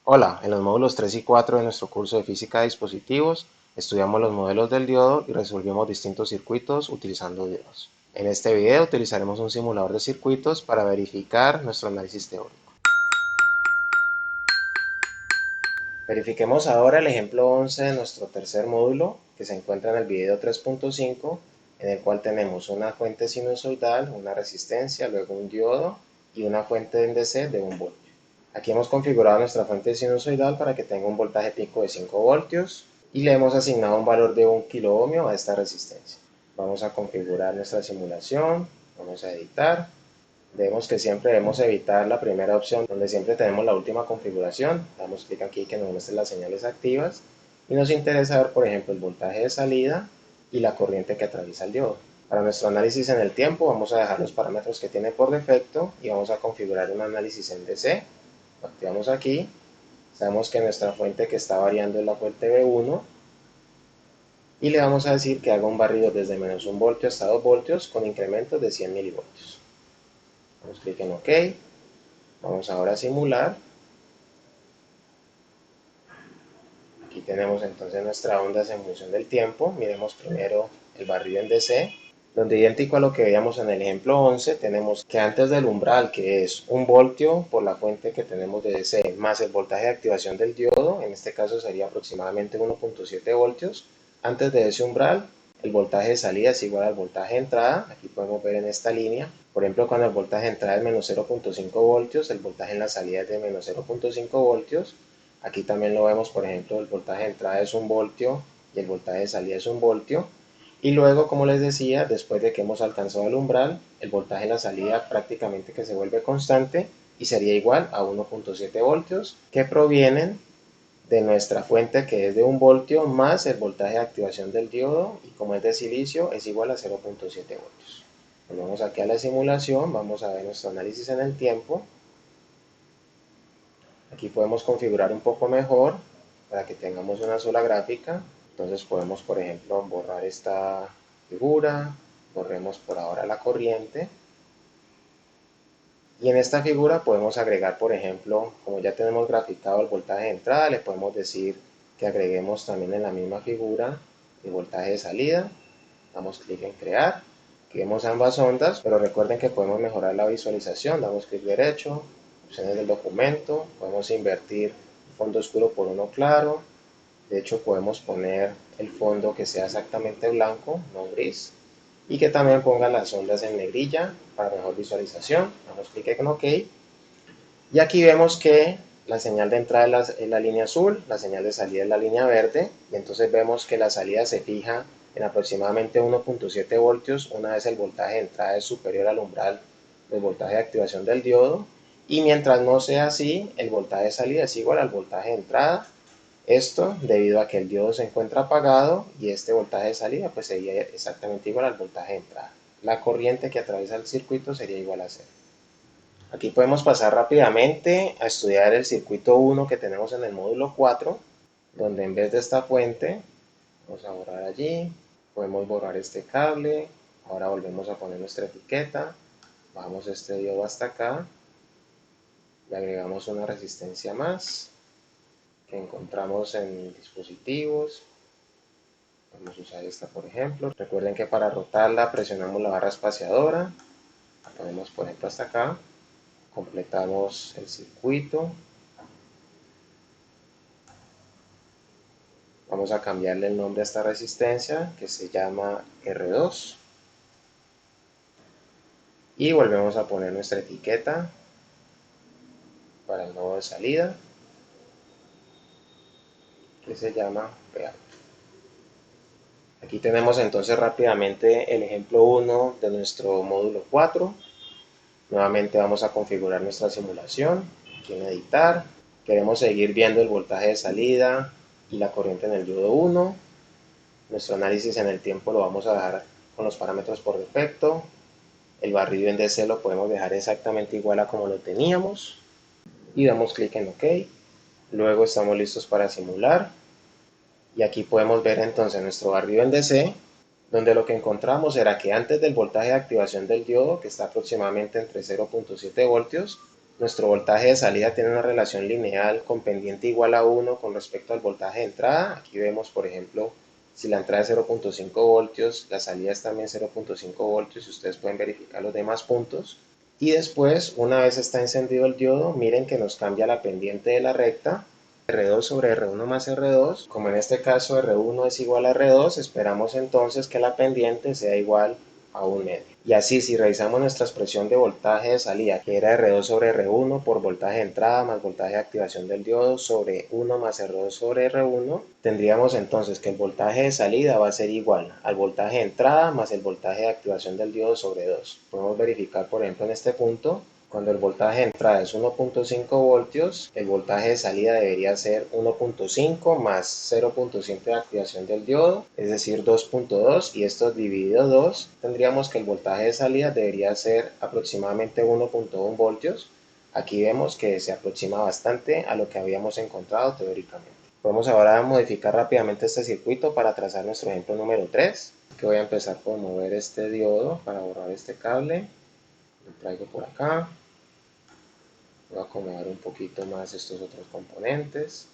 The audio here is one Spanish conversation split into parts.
Hola, en los módulos 3 y 4 de nuestro curso de Física de Dispositivos, estudiamos los modelos del diodo y resolvimos distintos circuitos utilizando diodos. En este video utilizaremos un simulador de circuitos para verificar nuestro análisis teórico. Verifiquemos ahora el ejemplo 11 de nuestro tercer módulo, que se encuentra en el video 3.5, en el cual tenemos una fuente sinusoidal, una resistencia, luego un diodo y una fuente en DC de 1 voltio. Aquí hemos configurado nuestra fuente sinusoidal para que tenga un voltaje pico de 5 voltios y le hemos asignado un valor de 1 kiloohmio a esta resistencia. Vamos a configurar nuestra simulación, vamos a editar. Vemos que siempre debemos evitar la primera opción donde siempre tenemos la última configuración. Damos clic aquí que nos muestre las señales activas y nos interesa ver, por ejemplo, el voltaje de salida y la corriente que atraviesa el diodo. Para nuestro análisis en el tiempo vamos a dejar los parámetros que tiene por defecto y vamos a configurar un análisis en DC. Lo activamos aquí. Sabemos que nuestra fuente que está variando es la fuente B1 y le vamos a decir que haga un barrido desde menos 1 voltio hasta 2 voltios con incrementos de 100 milivoltios. Damos clic en OK. Vamos ahora a simular. Aquí tenemos entonces nuestra onda en función del tiempo. Miremos primero el barrido en DC, donde idéntico a lo que veíamos en el ejemplo 11, tenemos que antes del umbral, que es 1 voltio por la fuente que tenemos de DC, más el voltaje de activación del diodo, en este caso sería aproximadamente 1.7 voltios, antes de ese umbral, el voltaje de salida es igual al voltaje de entrada. Aquí podemos ver en esta línea, por ejemplo, cuando el voltaje de entrada es menos 0.5 voltios, el voltaje en la salida es de menos 0.5 voltios. Aquí también lo vemos, por ejemplo, el voltaje de entrada es 1 voltio y el voltaje de salida es 1 voltio. Y luego, como les decía, después de que hemos alcanzado el umbral, el voltaje en la salida prácticamente que se vuelve constante y sería igual a 1.7 voltios que provienen de nuestra fuente que es de 1 voltio más el voltaje de activación del diodo y como es de silicio es igual a 0.7 voltios. Volvemos aquí a la simulación, vamos a ver nuestro análisis en el tiempo. Aquí podemos configurar un poco mejor para que tengamos una sola gráfica. Entonces podemos, por ejemplo, borrar esta figura, borremos por ahora la corriente. Y en esta figura podemos agregar, por ejemplo, como ya tenemos graficado el voltaje de entrada, le podemos decir que agreguemos también en la misma figura el voltaje de salida. Damos clic en crear. Aquí vemos ambas ondas, pero recuerden que podemos mejorar la visualización. Damos clic derecho, opciones del documento, podemos invertir fondo oscuro por uno claro. De hecho, podemos poner el fondo que sea exactamente blanco, no gris, y que también ponga las ondas en negrilla para mejor visualización. Damos clic en OK. Y aquí vemos que la señal de entrada es la línea azul, la señal de salida es la línea verde, y entonces vemos que la salida se fija en aproximadamente 1.7 voltios una vez el voltaje de entrada es superior al umbral del voltaje de activación del diodo, y mientras no sea así, el voltaje de salida es igual al voltaje de entrada. Esto debido a que el diodo se encuentra apagado y este voltaje de salida pues sería exactamente igual al voltaje de entrada. La corriente que atraviesa el circuito sería igual a cero. Aquí podemos pasar rápidamente a estudiar el circuito 1 que tenemos en el módulo 4, donde en vez de esta fuente, vamos a borrar allí, podemos borrar este cable, ahora volvemos a poner nuestra etiqueta, bajamos este diodo hasta acá, le agregamos una resistencia más que encontramos en dispositivos. Vamos a usar esta por ejemplo. Recuerden que para rotarla presionamos la barra espaciadora, la ponemos por ejemplo hasta acá, completamos el circuito. Vamos a cambiarle el nombre a esta resistencia que se llama R2 y volvemos a poner nuestra etiqueta para el nodo de salida que se llama PA. Aquí tenemos entonces rápidamente el ejemplo 1 de nuestro módulo 4. Nuevamente vamos a configurar nuestra simulación, aquí en editar. Queremos seguir viendo el voltaje de salida y la corriente en el diodo 1. Nuestro análisis en el tiempo lo vamos a dejar con los parámetros por defecto. El barrido en DC lo podemos dejar exactamente igual a como lo teníamos. Y damos clic en OK. Luego estamos listos para simular. Y aquí podemos ver entonces nuestro barrido en DC, donde lo que encontramos era que antes del voltaje de activación del diodo, que está aproximadamente entre 0.7 voltios, Nuestro voltaje de salida tiene una relación lineal con pendiente igual a 1 con respecto al voltaje de entrada. Aquí vemos, por ejemplo, si la entrada es 0.5 voltios, la salida es también 0.5 voltios y ustedes pueden verificar los demás puntos. Y después, una vez está encendido el diodo, miren que nos cambia la pendiente de la recta, R2 sobre R1 más R2. Como en este caso R1 es igual a R2, esperamos entonces que la pendiente sea igual a un medio. Y así, si revisamos nuestra expresión de voltaje de salida, que era R2 sobre R1 por voltaje de entrada más voltaje de activación del diodo sobre 1 más R2 sobre R1, tendríamos entonces que el voltaje de salida va a ser igual al voltaje de entrada más el voltaje de activación del diodo sobre 2. Podemos verificar, por ejemplo, en este punto, cuando el voltaje de entrada es 1.5 voltios, el voltaje de salida debería ser 1.5 más 0.7 de activación del diodo, es decir, 2.2, y esto dividido 2, tendríamos que el voltaje de salida debería ser aproximadamente 1.1 voltios. Aquí vemos que se aproxima bastante a lo que habíamos encontrado teóricamente. Podemos ahora modificar rápidamente este circuito para trazar nuestro ejemplo número 3. Que voy a empezar por mover este diodo para borrar este cable. Lo traigo por acá. Voy a acomodar un poquito más estos otros componentes.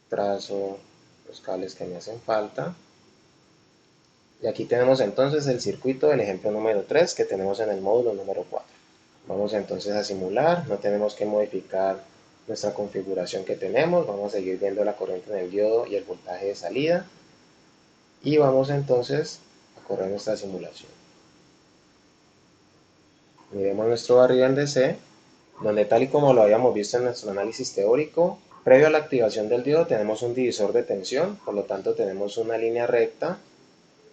Trazo los cables que me hacen falta. Y aquí tenemos entonces el circuito del ejemplo número 3 que tenemos en el módulo número 4. Vamos entonces a simular, no tenemos que modificar nuestra configuración que tenemos, vamos a seguir viendo la corriente en el diodo y el voltaje de salida. Y vamos entonces a correr nuestra simulación. Miremos nuestro barrido en DC, donde tal y como lo habíamos visto en nuestro análisis teórico, previo a la activación del diodo tenemos un divisor de tensión, por lo tanto tenemos una línea recta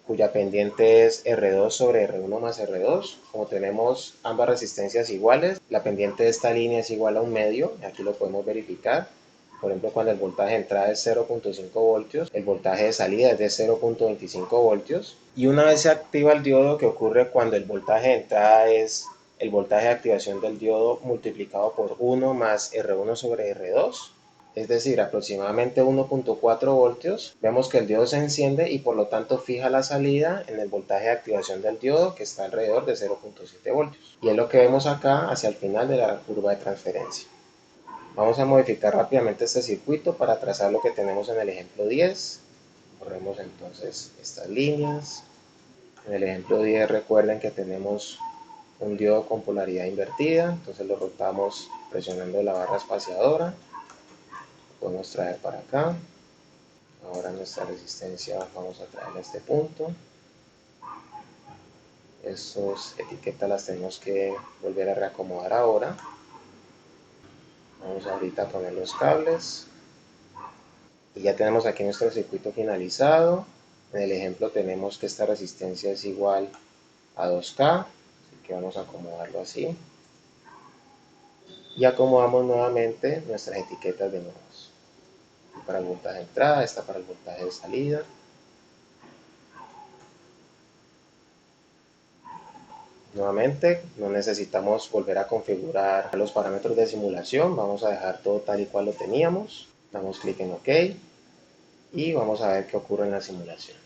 cuya pendiente es R2 sobre R1 más R2. Como tenemos ambas resistencias iguales, la pendiente de esta línea es igual a un medio, aquí lo podemos verificar. Por ejemplo, cuando el voltaje de entrada es 0.5 voltios, el voltaje de salida es de 0.25 voltios. Y una vez se activa el diodo, ¿qué ocurre cuando el voltaje de entrada es el voltaje de activación del diodo multiplicado por 1 más R1 sobre R2? Es decir, aproximadamente 1.4 voltios, vemos que el diodo se enciende y por lo tanto fija la salida en el voltaje de activación del diodo, que está alrededor de 0.7 voltios. Y es lo que vemos acá hacia el final de la curva de transferencia. Vamos a modificar rápidamente este circuito para trazar lo que tenemos en el ejemplo 10. Corremos entonces estas líneas. En el ejemplo 10 recuerden que tenemos un diodo con polaridad invertida, entonces lo rotamos presionando la barra espaciadora. Podemos traer para acá. Ahora nuestra resistencia vamos a traerla a este punto. Estas etiquetas las tenemos que volver a reacomodar ahora. Vamos ahorita a poner los cables. Y ya tenemos aquí nuestro circuito finalizado. En el ejemplo tenemos que esta resistencia es igual a 2K. Así que vamos a acomodarlo así. Y acomodamos nuevamente nuestras etiquetas de nodos. Para el voltaje de entrada, esta para el voltaje de salida. Nuevamente, no necesitamos volver a configurar los parámetros de simulación, vamos a dejar todo tal y cual lo teníamos, damos clic en OK y vamos a ver qué ocurre en la simulación.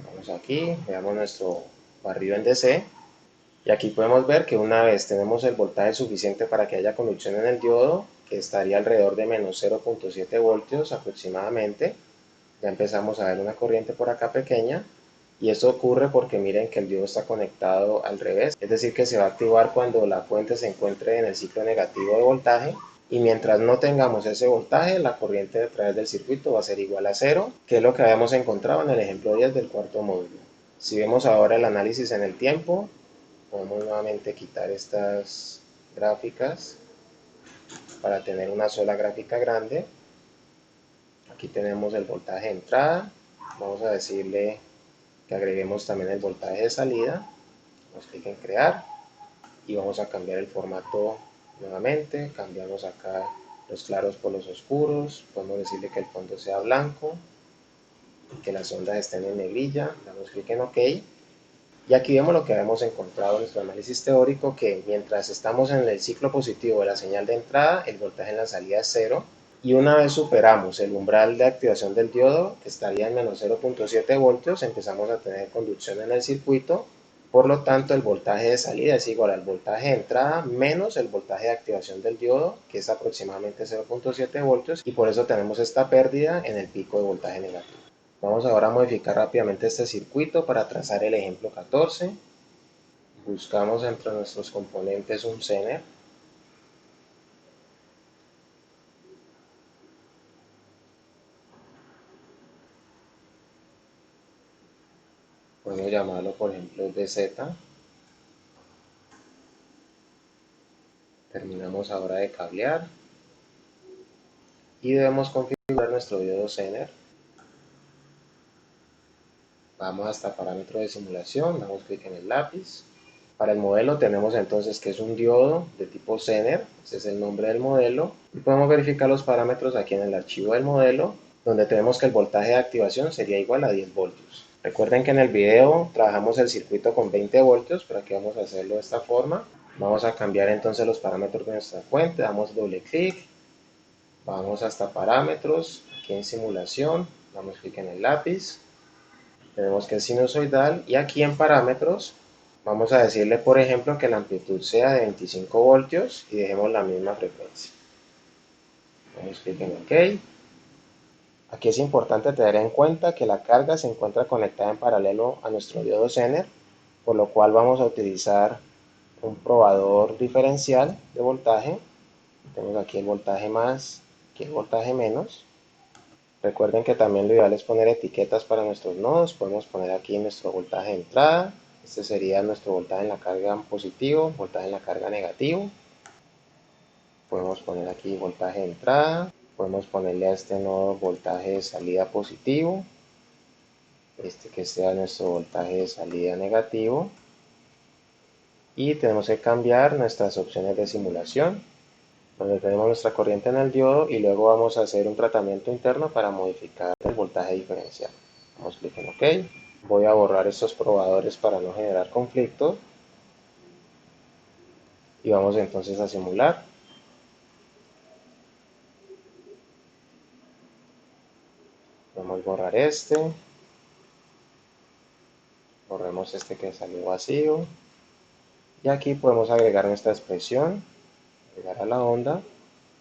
Vamos aquí, veamos nuestro barrido en DC y aquí podemos ver que una vez tenemos el voltaje suficiente para que haya conducción en el diodo, que estaría alrededor de menos 0.7 voltios aproximadamente, ya empezamos a ver una corriente por acá pequeña. Y esto ocurre porque miren que el diodo está conectado al revés, es decir que se va a activar cuando la fuente se encuentre en el ciclo negativo de voltaje y mientras no tengamos ese voltaje la corriente a través del circuito va a ser igual a cero, que es lo que habíamos encontrado en el ejemplo 10 del cuarto módulo. Si vemos ahora el análisis en el tiempo, podemos nuevamente quitar estas gráficas para tener una sola gráfica grande. Aquí tenemos el voltaje de entrada, vamos a decirle que agreguemos también el voltaje de salida. Damos clic en crear y vamos a cambiar el formato nuevamente. Cambiamos acá los claros por los oscuros. Podemos decirle que el fondo sea blanco y que las ondas estén en negrilla. Damos clic en OK. Y aquí vemos lo que habíamos encontrado en nuestro análisis teórico, que mientras estamos en el ciclo positivo de la señal de entrada, el voltaje en la salida es cero. Y una vez superamos el umbral de activación del diodo, que estaría en menos 0.7 voltios, empezamos a tener conducción en el circuito, Por lo tanto, el voltaje de salida es igual al voltaje de entrada menos el voltaje de activación del diodo, que es aproximadamente 0.7 voltios, y por eso tenemos esta pérdida en el pico de voltaje negativo. Vamos ahora a modificar rápidamente este circuito para trazar el ejemplo 14. Buscamos entre nuestros componentes un Zener. Podemos llamarlo, por ejemplo, DZ. Terminamos ahora de cablear y debemos configurar nuestro diodo Zener. Vamos hasta parámetro de simulación, damos clic en el lápiz. Para el modelo tenemos entonces que es un diodo de tipo Zener, ese es el nombre del modelo, y podemos verificar los parámetros aquí en el archivo del modelo, donde tenemos que el voltaje de activación sería igual a 10 voltios. Recuerden que en el video trabajamos el circuito con 20 voltios, pero aquí vamos a hacerlo de esta forma. Vamos a cambiar entonces los parámetros de nuestra fuente, damos doble clic, vamos hasta parámetros, aquí en simulación, damos clic en el lápiz, tenemos que es sinusoidal y aquí en parámetros vamos a decirle, por ejemplo, que la amplitud sea de 25 voltios y dejemos la misma frecuencia. Damos clic en OK. Aquí es importante tener en cuenta que la carga se encuentra conectada en paralelo a nuestro diodo Zener, por lo cual vamos a utilizar un probador diferencial de voltaje. Tenemos aquí el voltaje más, aquí el voltaje menos. Recuerden que también lo ideal es poner etiquetas para nuestros nodos. Podemos poner aquí nuestro voltaje de entrada. Este sería nuestro voltaje en la carga positivo, voltaje en la carga negativo. Podemos poner aquí voltaje de entrada. Podemos ponerle a este nodo voltaje de salida positivo. Este que sea nuestro voltaje de salida negativo. Y tenemos que cambiar nuestras opciones de simulación, donde tenemos nuestra corriente en el diodo y luego vamos a hacer un tratamiento interno para modificar el voltaje diferencial. Damos clic en OK. Voy a borrar estos probadores para no generar conflicto. Y vamos entonces a simular. Vamos a borrar este. Borremos este que salió vacío. Y aquí podemos agregar nuestra expresión. Agregar a la onda.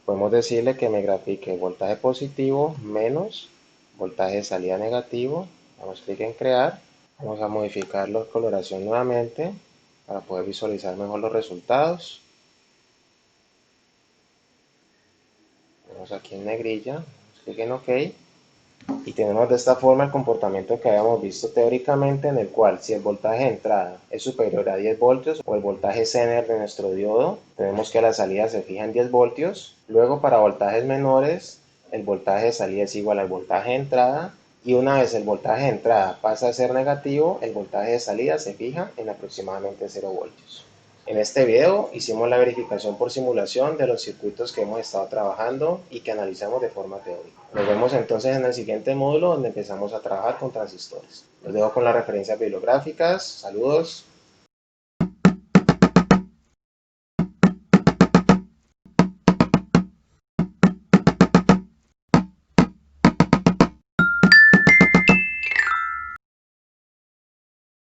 Podemos decirle que me grafique voltaje positivo menos voltaje de salida negativo. Damos clic en crear. Vamos a modificar la coloración nuevamente para poder visualizar mejor los resultados. Vamos aquí en negrilla, damos clic en OK. Y tenemos de esta forma el comportamiento que habíamos visto teóricamente, en el cual si el voltaje de entrada es superior a 10 voltios o el voltaje Zener de nuestro diodo, tenemos que la salida se fija en 10 voltios. Luego para voltajes menores, el voltaje de salida es igual al voltaje de entrada. Y una vez el voltaje de entrada pasa a ser negativo, el voltaje de salida se fija en aproximadamente 0 voltios. En este video hicimos la verificación por simulación de los circuitos que hemos estado trabajando y que analizamos de forma teórica. Nos vemos entonces en el siguiente módulo donde empezamos a trabajar con transistores. Los dejo con las referencias bibliográficas. Saludos.